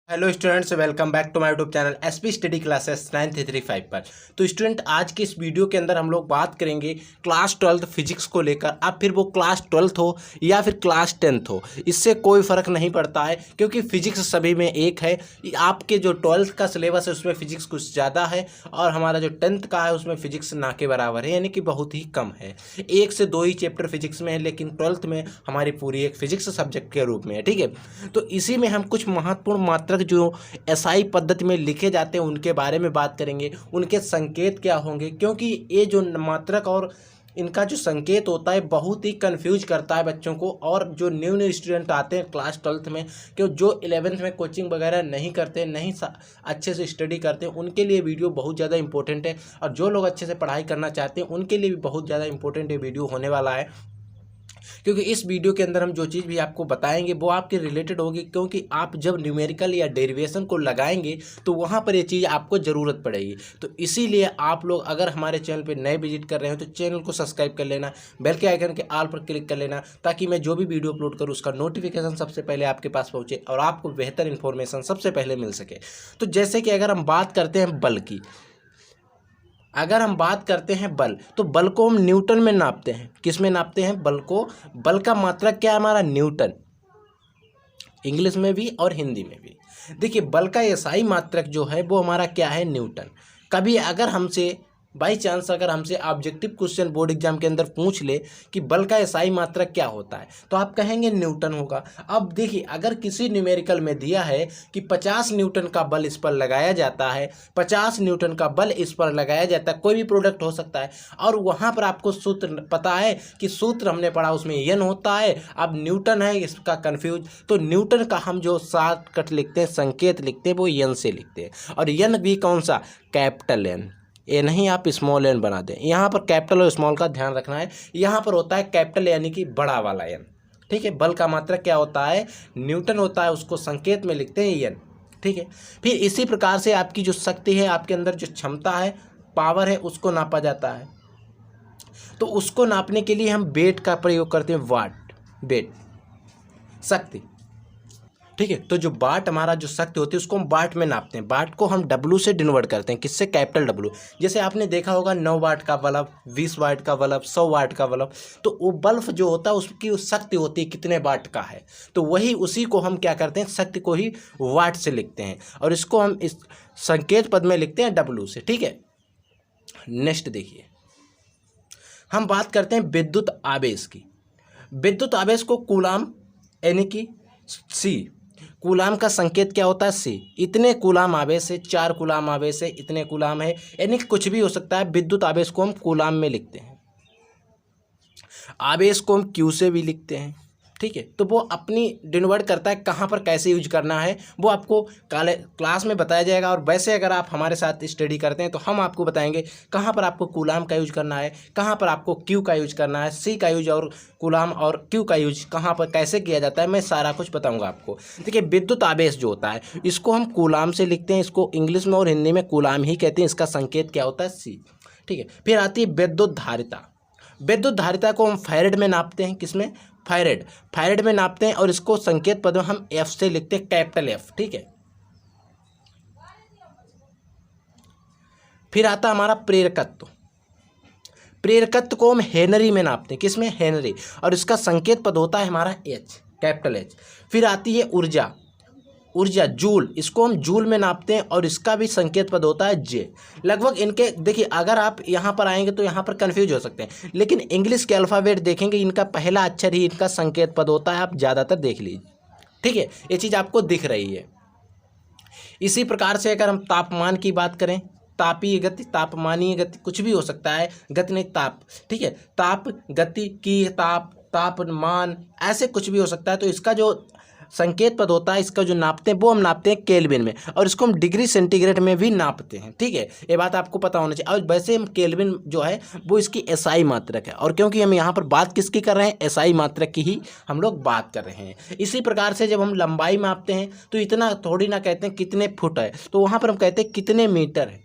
Hello students, welcome back to my YouTube channel SP study classes 9335 पर। तो student, आज के इस वीडियो के अंदर हम लोग बात करेंगे क्लास 12 फिजिक्स को लेकर। अब फिर वो क्लास 12 हो या फिर क्लास 10 हो, इससे कोई फ़र्क नहीं पड़ता है, क्योंकि फिजिक्स सभी में एक है। आपके जो 12th का सिलेबस है उसमें फ़िजिक्स कुछ ज़्यादा है, और हमारा जो 10th का है उसमें फ़िजिक्स ना के बराबर है, यानी कि बहुत ही कम है। 1 से 2 ही चैप्टर फिजिक्स में है, लेकिन 12th में हमारी पूरी एक फिजिक्स सब्जेक्ट के रूप में है। ठीक है, तो इसी में हम कुछ महत्वपूर्ण मात्रक जो एसआई पद्धति में लिखे जाते हैं उनके बारे में बात करेंगे। उनके संकेत क्या होंगे, क्योंकि ये जो मात्रक और इनका जो संकेत होता है बहुत ही कंफ्यूज करता है बच्चों को। और जो न्यू स्टूडेंट आते हैं क्लास 12th में, कि जो 11th में कोचिंग वगैरह नहीं करते, नहीं अच्छे से स्टडी करते, उनके लिए वीडियो बहुत ज़्यादा इंपॉर्टेंट है। और जो लोग अच्छे से पढ़ाई करना चाहते हैं उनके लिए भी बहुत ज़्यादा इंपॉर्टेंट ये वीडियो होने वाला है, क्योंकि इस वीडियो के अंदर हम जो चीज़ भी आपको बताएंगे वो आपके रिलेटेड होगी। क्योंकि आप जब न्यूमेरिकल या डेरिवेशन को लगाएंगे तो वहाँ पर ये चीज़ आपको ज़रूरत पड़ेगी। तो इसीलिए आप लोग अगर हमारे चैनल पर नए विजिट कर रहे हो तो चैनल को सब्सक्राइब कर लेना, बेल के आइकन के ऑल पर क्लिक कर लेना, ताकि मैं जो भी वीडियो अपलोड करूँ उसका नोटिफिकेशन सबसे पहले आपके पास पहुँचे और आपको बेहतर इन्फॉर्मेशन सबसे पहले मिल सके। तो जैसे कि अगर हम बात करते हैं बल की, अगर हम बात करते हैं बल, तो बल को हम न्यूटन में नापते हैं। किस में नापते हैं बल को? बल का मात्रक क्या है हमारा? न्यूटन, इंग्लिश में भी और हिंदी में भी। देखिए, बल का एसआई मात्रक जो है वो हमारा क्या है? न्यूटन। कभी अगर हमसे बाई चांस अगर हमसे ऑब्जेक्टिव क्वेश्चन बोर्ड एग्जाम के अंदर पूछ ले कि बल का एसआई मात्रक क्या होता है, तो आप कहेंगे न्यूटन होगा। अब देखिए, अगर किसी न्यूमेरिकल में दिया है कि 50 न्यूटन का बल इस पर लगाया जाता है, 50 न्यूटन का बल इस पर लगाया जाता है, कोई भी प्रोडक्ट हो सकता है, और वहाँ पर आपको सूत्र पता है कि सूत्र हमने पढ़ा उसमें एन होता है। अब न्यूटन है इसका कन्फ्यूज, तो न्यूटन का हम जो शॉर्टकट लिखते हैं, संकेत लिखते हैं, वो एन से लिखते हैं। और एन भी कौन सा? Capital N. ये नहीं आप स्मॉल एन बना दें, यहाँ पर कैपिटल और स्मॉल का ध्यान रखना है। यहाँ पर होता है कैपिटल यानी कि बड़ा वाला एन। ठीक है, बल का मात्रक क्या होता है? न्यूटन होता है, उसको संकेत में लिखते हैं एन। ठीक है, फिर इसी प्रकार से आपकी जो शक्ति है, आपके अंदर जो क्षमता है, पावर है, उसको नापा जाता है। तो उसको नापने के लिए हम वेट का प्रयोग करते हैं, वाट, वेट, शक्ति। ठीक है, तो जो वाट हमारा जो शक्ति होती है उसको हम वाट में नापते हैं। वाट को हम डब्लू से डिनोट करते हैं, किससे? Capital W. जैसे आपने देखा होगा 9 वाट का बल्ब, 20 वाट का बल्ब, 100 वाट का बल्ब, तो वो बल्ब जो होता है उसकी शक्ति होती है कितने वाट का है। तो वही उसी को हम क्या करते हैं? शक्ति को ही वाट से लिखते हैं, और इसको हम इस संकेत पद में लिखते हैं डब्लू से। ठीक है, नेक्स्ट देखिए, हम बात करते हैं विद्युत आवेश की। विद्युत आवेश को कूलाम यानी कि सी, कूलाम का संकेत क्या होता है? सी। इतने कूलाम आवेश है, 4 कूलाम आवेश है, इतने कूलाम है, यानी कुछ भी हो सकता है। विद्युत आवेश को हम कूलाम में लिखते हैं। आवेश को हम क्यू से भी लिखते हैं। ठीक है, तो वो अपनी डिनोट करता है कहाँ पर कैसे यूज करना है, वो आपको क्लास में बताया जाएगा। और वैसे अगर आप हमारे साथ स्टडी करते हैं तो हम आपको बताएंगे कहाँ पर आपको कूलाम का यूज करना है, कहाँ पर आपको क्यू का यूज करना है, सी का यूज और कूलाम और क्यू का यूज कहाँ पर कैसे किया जाता है, मैं सारा कुछ बताऊँगा आपको। देखिए, विद्युत आवेश जो होता है इसको हम कूलाम से लिखते हैं, इसको इंग्लिश में और हिंदी में कूलाम ही कहते हैं। इसका संकेत क्या होता है? सी। ठीक है, फिर आती है विद्युत धारिता। विद्युत धारिता को हम फैरेड में नापते हैं। किसमें? फैरेड में नापते हैं, और इसको संकेत पद में हम एफ से लिखते हैं, कैपिटल एफ। ठीक है, फिर आता हमारा प्रेरकत्व। प्रेरकत्व को हम हेनरी में नापते हैं। किसमें? हेनरी, और इसका संकेत पद होता है हमारा एच, कैपिटल एच। फिर आती है ऊर्जा, ऊर्जा जूल, इसको हम जूल में नापते हैं, और इसका भी संकेत पद होता है जे। लगभग इनके देखिए, अगर आप यहाँ पर आएंगे तो यहाँ पर कंफ्यूज हो सकते हैं, लेकिन इंग्लिश के अल्फ़ाबेट देखेंगे इनका पहला अक्षर ही इनका संकेत पद होता है। आप ज़्यादातर देख लीजिए। ठीक है, ये चीज़ आपको दिख रही है। इसी प्रकार से अगर हम तापमान की बात करें, तापीय गति, तापमानीय गति, कुछ भी हो सकता है, गति नहीं ताप। ठीक है, ताप, गति की, ताप, तापमान, ऐसे कुछ भी हो सकता है। तो इसका जो संकेत पद होता है, इसका जो नापते हैं वो हम नापते हैं केल्विन में, और इसको हम डिग्री सेंटीग्रेड में भी नापते हैं। ठीक है, ये बात आपको पता होना चाहिए। और वैसे हम केल्विन जो है वो इसकी एसआई मात्रक है, और क्योंकि हम यहाँ पर बात किसकी कर रहे हैं? एसआई मात्रक की ही हम लोग बात कर रहे हैं। इसी प्रकार से जब हम लंबाई मापते हैं तो इतना थोड़ी ना कहते हैं कितने फुट है, तो वहाँ पर हम कहते हैं कितने मीटर है,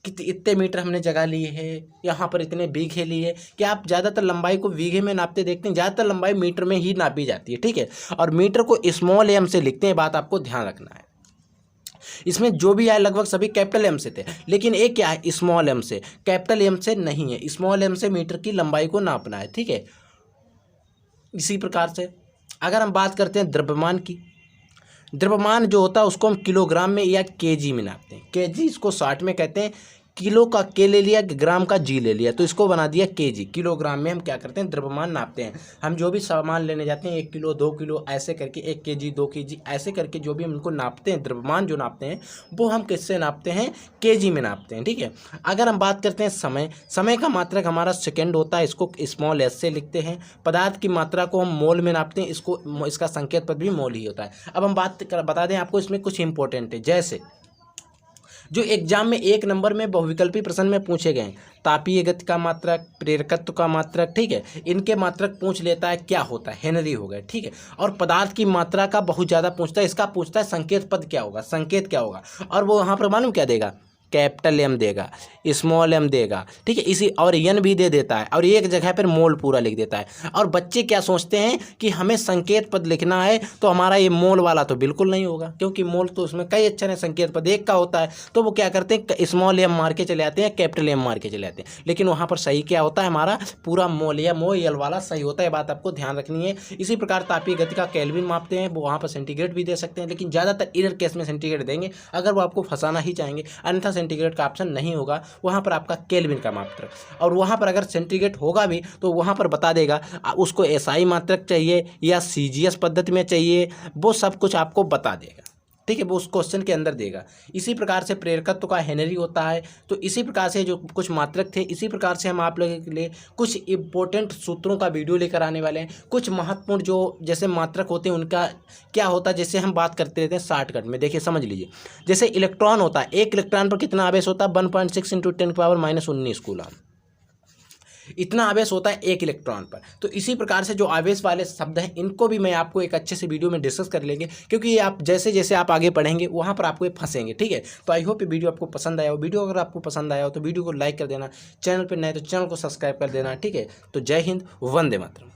इतने मीटर हमने जगह लिए है, यहाँ पर इतने बीघे लिए। क्या आप ज़्यादातर लंबाई को बीघे में नापते देखते हैं? ज़्यादातर लंबाई मीटर में ही नापी जाती है। ठीक है, और मीटर को स्मॉल एम से लिखते हैं, बात आपको ध्यान रखना है। इसमें जो भी आए लगभग सभी कैपिटल एम से थे, लेकिन एक क्या है स्मॉल एम से, कैपिटल एम से नहीं है। स्मॉल एम से मीटर की लंबाई को नापना है, ठीक है। इसी प्रकार से अगर हम बात करते हैं द्रव्यमान की, द्रव्यमान जो होता है उसको हम किलोग्राम में या केजी में नापते हैं। केजी इसको 60 में कहते हैं, किलो का के ले लिया, ग्राम का जी ले लिया, तो इसको बना दिया केजी। किलोग्राम में हम क्या करते हैं द्रव्यमान नापते हैं। हम जो भी सामान लेने जाते हैं 1 किलो 2 किलो ऐसे करके 1 केजी 2 केजी ऐसे करके जो भी हम इनको नापते हैं, द्रव्यमान जो नापते हैं वो हम किससे नापते हैं, केजी में नापते हैं, ठीक है। अगर हम बात करते हैं समय, समय का मात्रक हमारा सेकेंड होता है, इसको स्मॉल एस से लिखते हैं। पदार्थ की मात्रा को हम मोल में नापते हैं, इसको इसका संकेत पद भी मोल ही होता है। अब हम बता दें आपको इसमें कुछ इंपॉर्टेंट है, जैसे जो एग्जाम में 1 नंबर में बहुविकल्पी प्रश्न में पूछे गए, तापीय गति का मात्रक, प्रेरकत्व का मात्रक, ठीक है, इनके मात्रक पूछ लेता है, क्या होता है हेनरी हो गए, ठीक है। और पदार्थ की मात्रा का बहुत ज़्यादा पूछता है, इसका पूछता है संकेत पद क्या होगा, संकेत क्या होगा, और वो वहाँ पर मालूम क्या देगा, कैपिटल एम देगा, स्मॉल एम देगा, ठीक है। इसी और एन भी दे देता है, और एक जगह पर मोल पूरा लिख देता है। और बच्चे क्या सोचते हैं कि हमें संकेत पद लिखना है तो हमारा ये मोल वाला तो बिल्कुल नहीं होगा, क्योंकि मोल तो उसमें कई अक्षर है, संकेत पद एक का होता है। तो वो क्या करते हैं स्मॉल एम मार के चले आते हैं, कैपिटल एम मार के चले आते हैं, लेकिन वहाँ पर सही क्या होता है, हमारा पूरा मोल या मोल वाला सही होता है। बात आपको ध्यान रखनी है। इसी प्रकार तापीय गति का केल्विन मापते हैं, वो वहाँ पर सेंटीग्रेड भी दे सकते हैं, लेकिन ज़्यादातर एरर केस में सेंटीग्रेड देंगे अगर वो आपको फंसाना ही चाहेंगे, अन्यथा सेंटीग्रेड का ऑप्शन नहीं होगा, वहाँ पर आपका केल्विन का मात्रक। और वहाँ पर अगर सेंटीग्रेड होगा भी तो वहाँ पर बता देगा उसको एसआई मात्रक चाहिए या सीजीएस पद्धति में चाहिए, वो सब कुछ आपको बता देगा, ठीक है, वो उस क्वेश्चन के अंदर देगा। इसी प्रकार से प्रेरकत्व का हेनरी होता है। तो इसी प्रकार से जो कुछ मात्रक थे, इसी प्रकार से हम आप लोगों के लिए कुछ इंपॉर्टेंट सूत्रों का वीडियो लेकर आने वाले हैं। कुछ महत्वपूर्ण जो जैसे मात्रक होते हैं उनका क्या होता है, जैसे हम बात करते रहते हैं शॉर्टकट में, देखिए समझ लीजिए। जैसे इलेक्ट्रॉन होता है, 1 इलेक्ट्रॉन पर कितना आवेश होता है, 1.6 × 10⁻⁻19 कूलम, इतना आवेश होता है 1 इलेक्ट्रॉन पर। तो इसी प्रकार से जो आवेश वाले शब्द हैं इनको भी मैं आपको एक अच्छे से वीडियो में डिस्कस कर लेंगे, क्योंकि ये आप जैसे जैसे आप आगे पढ़ेंगे वहाँ पर आपको ये फंसेंगे, ठीक है। तो आई होप ये वीडियो आपको पसंद आया हो। वीडियो अगर आपको पसंद आया हो तो वीडियो को लाइक कर देना, चैनल पर नए तो चैनल को सब्सक्राइब कर देना, ठीक है। तो जय हिंद, वंदे मातरम।